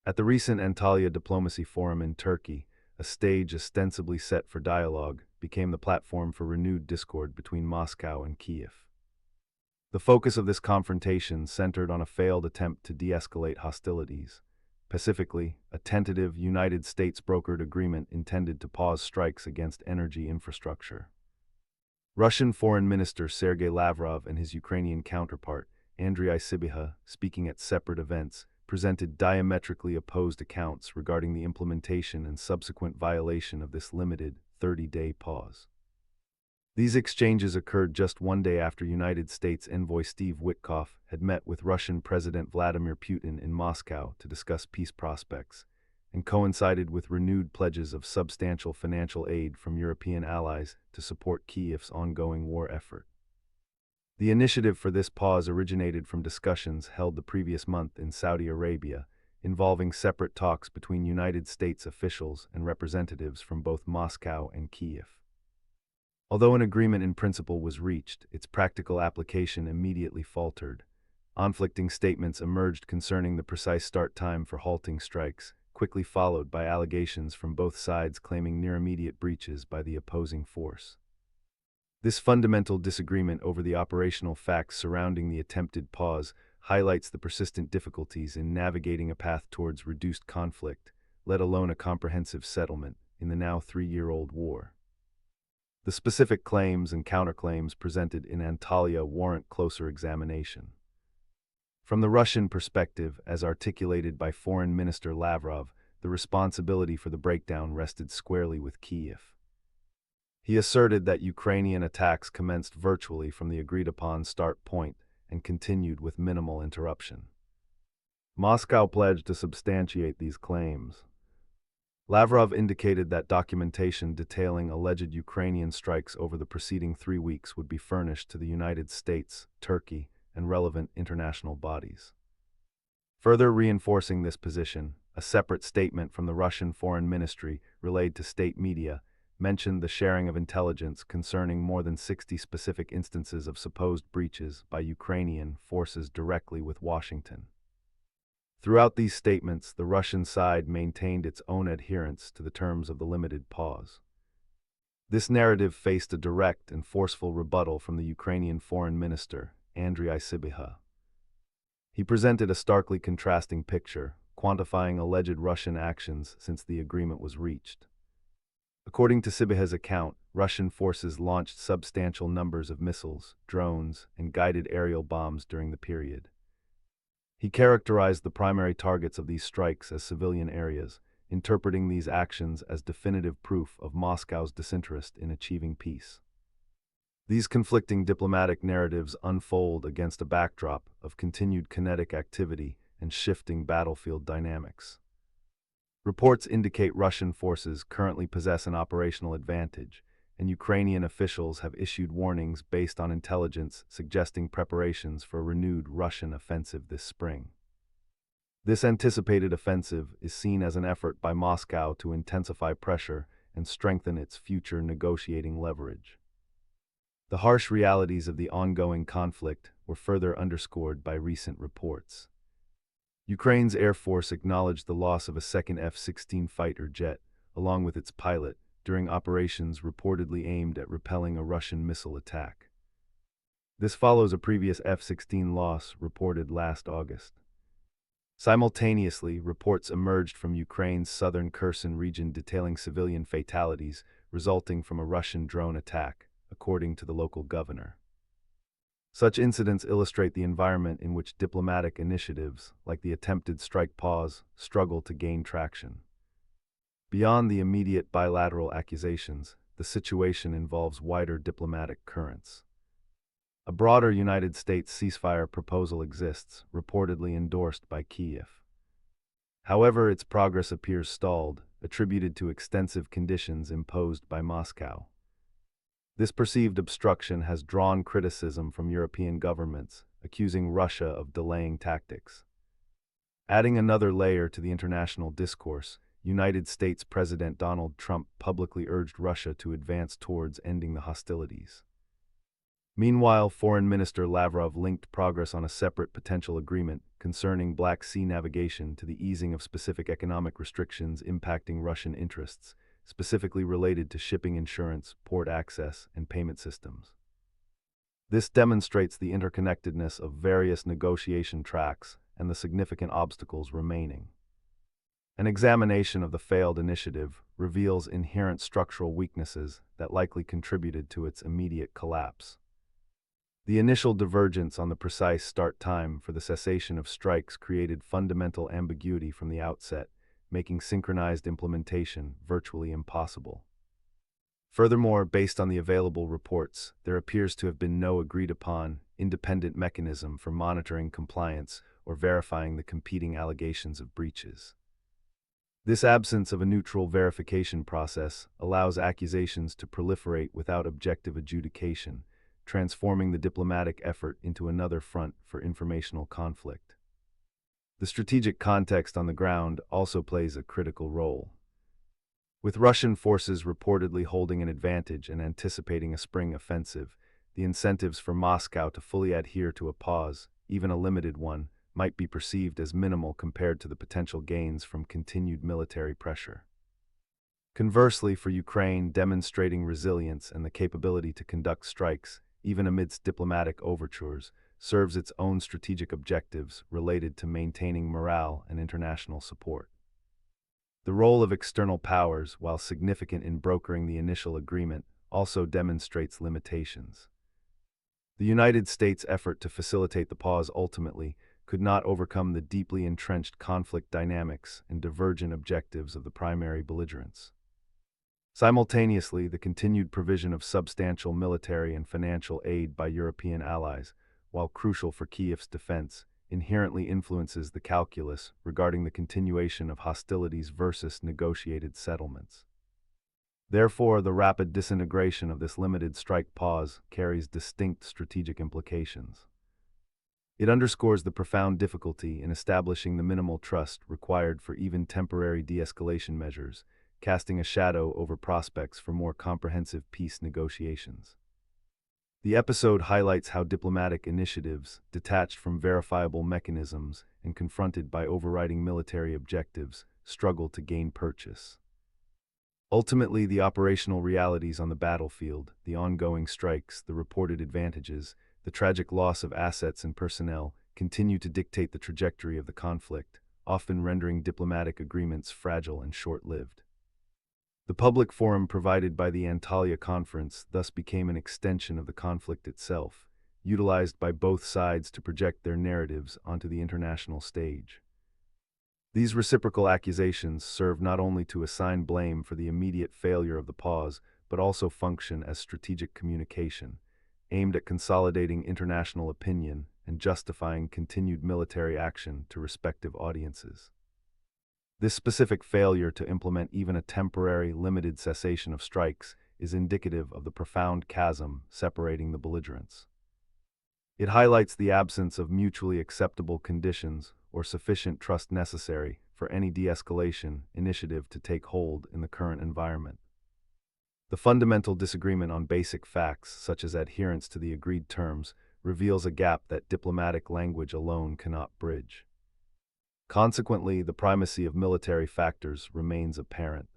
At the recent Antalya Diplomacy Forum in Turkey, a stage ostensibly set for dialogue became the platform for renewed discord between Moscow and Kiev. The focus of this confrontation centered on a failed attempt to de-escalate hostilities. Specifically, a tentative United States-brokered agreement intended to pause strikes against energy infrastructure. Russian Foreign Minister Sergei Lavrov and his Ukrainian counterpart, Andriy Sybiha, speaking at separate events, presented diametrically opposed accounts regarding the implementation and subsequent violation of this limited 30-day pause. These exchanges occurred just one day after United States envoy Steve Witkoff had met with Russian President Vladimir Putin in Moscow to discuss peace prospects, and coincided with renewed pledges of substantial financial aid from European allies to support Kiev's ongoing war effort. The initiative for this pause originated from discussions held the previous month in Saudi Arabia, involving separate talks between United States officials and representatives from both Moscow and Kiev. Although an agreement in principle was reached, its practical application immediately faltered. Conflicting statements emerged concerning the precise start time for halting strikes, quickly followed by allegations from both sides claiming near-immediate breaches by the opposing force. This fundamental disagreement over the operational facts surrounding the attempted pause highlights the persistent difficulties in navigating a path towards reduced conflict, let alone a comprehensive settlement, in the now 3-year-old war. The specific claims and counterclaims presented in Antalya warrant closer examination. From the Russian perspective, as articulated by Foreign Minister Lavrov, the responsibility for the breakdown rested squarely with Kiev. He asserted that Ukrainian attacks commenced virtually from the agreed-upon start point and continued with minimal interruption. Moscow pledged to substantiate these claims. Lavrov indicated that documentation detailing alleged Ukrainian strikes over the preceding 3 weeks would be furnished to the United States, Turkey, and relevant international bodies. Further reinforcing this position, a separate statement from the Russian Foreign Ministry relayed to state media mentioned the sharing of intelligence concerning more than 60 specific instances of supposed breaches by Ukrainian forces directly with Washington. Throughout these statements, the Russian side maintained its own adherence to the terms of the limited pause. This narrative faced a direct and forceful rebuttal from the Ukrainian Foreign Minister, Andriy Sybiha. He presented a starkly contrasting picture, quantifying alleged Russian actions since the agreement was reached. According to Sybiha's account, Russian forces launched substantial numbers of missiles, drones, and guided aerial bombs during the period. He characterized the primary targets of these strikes as civilian areas, interpreting these actions as definitive proof of Moscow's disinterest in achieving peace. These conflicting diplomatic narratives unfold against a backdrop of continued kinetic activity and shifting battlefield dynamics. Reports indicate Russian forces currently possess an operational advantage, and Ukrainian officials have issued warnings based on intelligence suggesting preparations for a renewed Russian offensive this spring. This anticipated offensive is seen as an effort by Moscow to intensify pressure and strengthen its future negotiating leverage. The harsh realities of the ongoing conflict were further underscored by recent reports. Ukraine's Air Force acknowledged the loss of a second F-16 fighter jet, along with its pilot, during operations reportedly aimed at repelling a Russian missile attack. This follows a previous F-16 loss reported last August. Simultaneously, reports emerged from Ukraine's southern Kherson region detailing civilian fatalities resulting from a Russian drone attack, according to the local governor. Such incidents illustrate the environment in which diplomatic initiatives, like the attempted strike pause, struggle to gain traction. Beyond the immediate bilateral accusations, the situation involves wider diplomatic currents. A broader United States ceasefire proposal exists, reportedly endorsed by Kiev. However, its progress appears stalled, attributed to extensive conditions imposed by Moscow. This perceived obstruction has drawn criticism from European governments, accusing Russia of delaying tactics. Adding another layer to the international discourse, United States President Donald Trump publicly urged Russia to advance towards ending the hostilities. Meanwhile, Foreign Minister Lavrov linked progress on a separate potential agreement concerning Black Sea navigation to the easing of specific economic restrictions impacting Russian interests, specifically related to shipping insurance, port access, and payment systems. This demonstrates the interconnectedness of various negotiation tracks and the significant obstacles remaining. An examination of the failed initiative reveals inherent structural weaknesses that likely contributed to its immediate collapse. The initial divergence on the precise start time for the cessation of strikes created fundamental ambiguity from the outset, making synchronized implementation virtually impossible. Furthermore, based on the available reports, there appears to have been no agreed-upon, independent mechanism for monitoring compliance or verifying the competing allegations of breaches. This absence of a neutral verification process allows accusations to proliferate without objective adjudication, transforming the diplomatic effort into another front for informational conflict. The strategic context on the ground also plays a critical role. With Russian forces reportedly holding an advantage and anticipating a spring offensive, the incentives for Moscow to fully adhere to a pause, even a limited one, might be perceived as minimal compared to the potential gains from continued military pressure. Conversely, for Ukraine, demonstrating resilience and the capability to conduct strikes, even amidst diplomatic overtures, serves its own strategic objectives related to maintaining morale and international support. The role of external powers, while significant in brokering the initial agreement, also demonstrates limitations. The United States' effort to facilitate the pause ultimately could not overcome the deeply entrenched conflict dynamics and divergent objectives of the primary belligerents. Simultaneously, the continued provision of substantial military and financial aid by European allies, while crucial for Kiev's defense, inherently influences the calculus regarding the continuation of hostilities versus negotiated settlements. Therefore, the rapid disintegration of this limited strike pause carries distinct strategic implications. It underscores the profound difficulty in establishing the minimal trust required for even temporary de-escalation measures, casting a shadow over prospects for more comprehensive peace negotiations. The episode highlights how diplomatic initiatives, detached from verifiable mechanisms and confronted by overriding military objectives, struggle to gain purchase. Ultimately, the operational realities on the battlefield, the ongoing strikes, the reported advantages, the tragic loss of assets and personnel, continue to dictate the trajectory of the conflict, often rendering diplomatic agreements fragile and short-lived. The public forum provided by the Antalya conference thus became an extension of the conflict itself, utilized by both sides to project their narratives onto the international stage. These reciprocal accusations serve not only to assign blame for the immediate failure of the pause, but also function as strategic communication, aimed at consolidating international opinion and justifying continued military action to respective audiences. This specific failure to implement even a temporary, limited cessation of strikes is indicative of the profound chasm separating the belligerents. It highlights the absence of mutually acceptable conditions or sufficient trust necessary for any de-escalation initiative to take hold in the current environment. The fundamental disagreement on basic facts, such as adherence to the agreed terms, reveals a gap that diplomatic language alone cannot bridge. Consequently, the primacy of military factors remains apparent.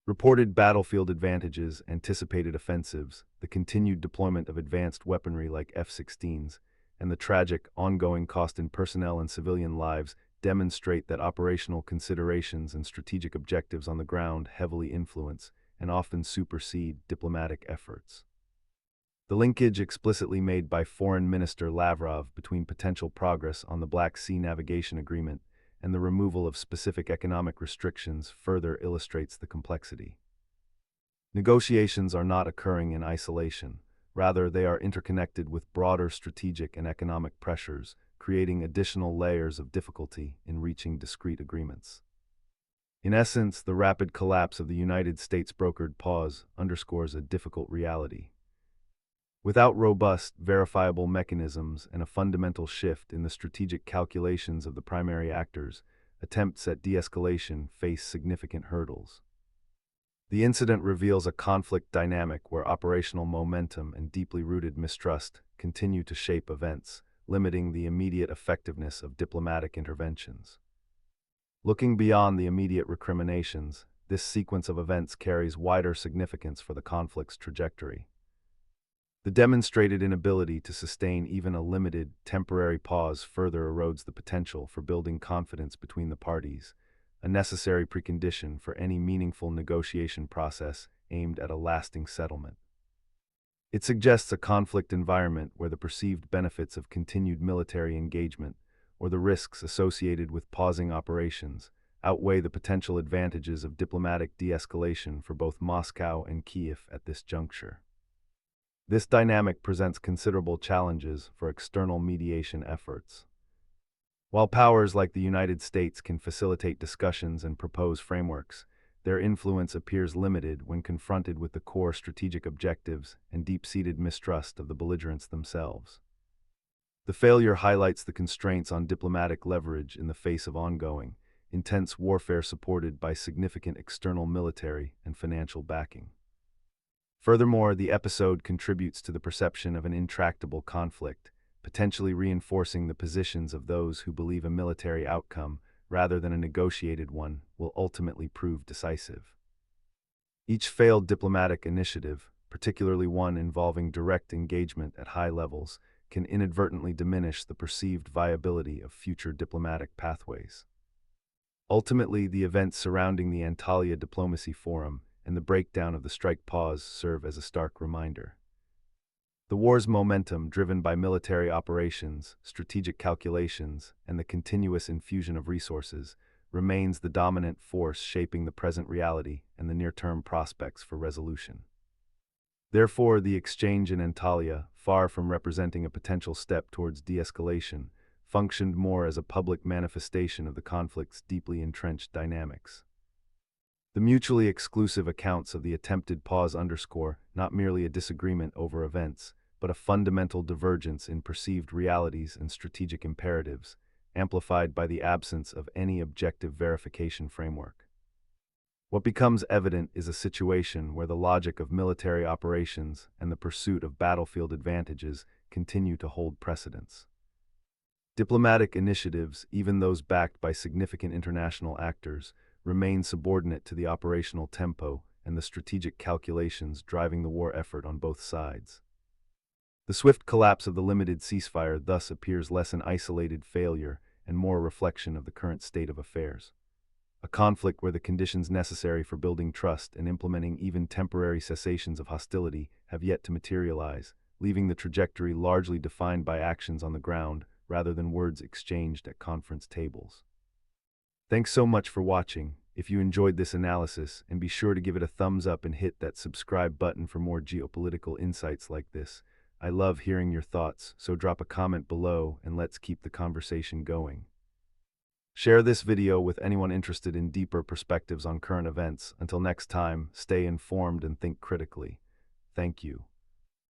Reported battlefield advantages, anticipated offensives, the continued deployment of advanced weaponry like F-16s, and the tragic, ongoing cost in personnel and civilian lives demonstrate that operational considerations and strategic objectives on the ground heavily influence and often supersede diplomatic efforts. The linkage explicitly made by Foreign Minister Lavrov between potential progress on the Black Sea navigation agreement and the removal of specific economic restrictions further illustrates the complexity. Negotiations are not occurring in isolation. Rather, they are interconnected with broader strategic and economic pressures, creating additional layers of difficulty in reaching discrete agreements. In essence, the rapid collapse of the United States brokered pause underscores a difficult reality. Without robust, verifiable mechanisms and a fundamental shift in the strategic calculations of the primary actors, attempts at de-escalation face significant hurdles. The incident reveals a conflict dynamic where operational momentum and deeply rooted mistrust continue to shape events, limiting the immediate effectiveness of diplomatic interventions. Looking beyond the immediate recriminations, this sequence of events carries wider significance for the conflict's trajectory. The demonstrated inability to sustain even a limited, temporary pause further erodes the potential for building confidence between the parties, a necessary precondition for any meaningful negotiation process aimed at a lasting settlement. It suggests a conflict environment where the perceived benefits of continued military engagement or the risks associated with pausing operations outweigh the potential advantages of diplomatic de-escalation for both Moscow and Kiev at this juncture. This dynamic presents considerable challenges for external mediation efforts. While powers like the United States can facilitate discussions and propose frameworks, their influence appears limited when confronted with the core strategic objectives and deep-seated mistrust of the belligerents themselves. The failure highlights the constraints on diplomatic leverage in the face of ongoing, intense warfare supported by significant external military and financial backing. Furthermore, the episode contributes to the perception of an intractable conflict, potentially reinforcing the positions of those who believe a military outcome, rather than a negotiated one, will ultimately prove decisive. Each failed diplomatic initiative, particularly one involving direct engagement at high levels, can inadvertently diminish the perceived viability of future diplomatic pathways. Ultimately, the events surrounding the Antalya Diplomacy Forum and the breakdown of the strike pause serve as a stark reminder. The war's momentum, driven by military operations, strategic calculations, and the continuous infusion of resources, remains the dominant force shaping the present reality and the near-term prospects for resolution. Therefore, the exchange in Antalya, far from representing a potential step towards de-escalation, functioned more as a public manifestation of the conflict's deeply entrenched dynamics. The mutually exclusive accounts of the attempted pause underscore not merely a disagreement over events, but a fundamental divergence in perceived realities and strategic imperatives, amplified by the absence of any objective verification framework. What becomes evident is a situation where the logic of military operations and the pursuit of battlefield advantages continue to hold precedence. Diplomatic initiatives, even those backed by significant international actors, remain subordinate to the operational tempo and the strategic calculations driving the war effort on both sides. The swift collapse of the limited ceasefire thus appears less an isolated failure and more a reflection of the current state of affairs. A conflict where the conditions necessary for building trust and implementing even temporary cessations of hostility have yet to materialize, leaving the trajectory largely defined by actions on the ground rather than words exchanged at conference tables. Thanks so much for watching. If you enjoyed this analysis, and be sure to give it a thumbs up and hit that subscribe button for more geopolitical insights like this. I love hearing your thoughts, so drop a comment below and let's keep the conversation going. Share this video with anyone interested in deeper perspectives on current events. Until next time, stay informed and think critically. Thank you.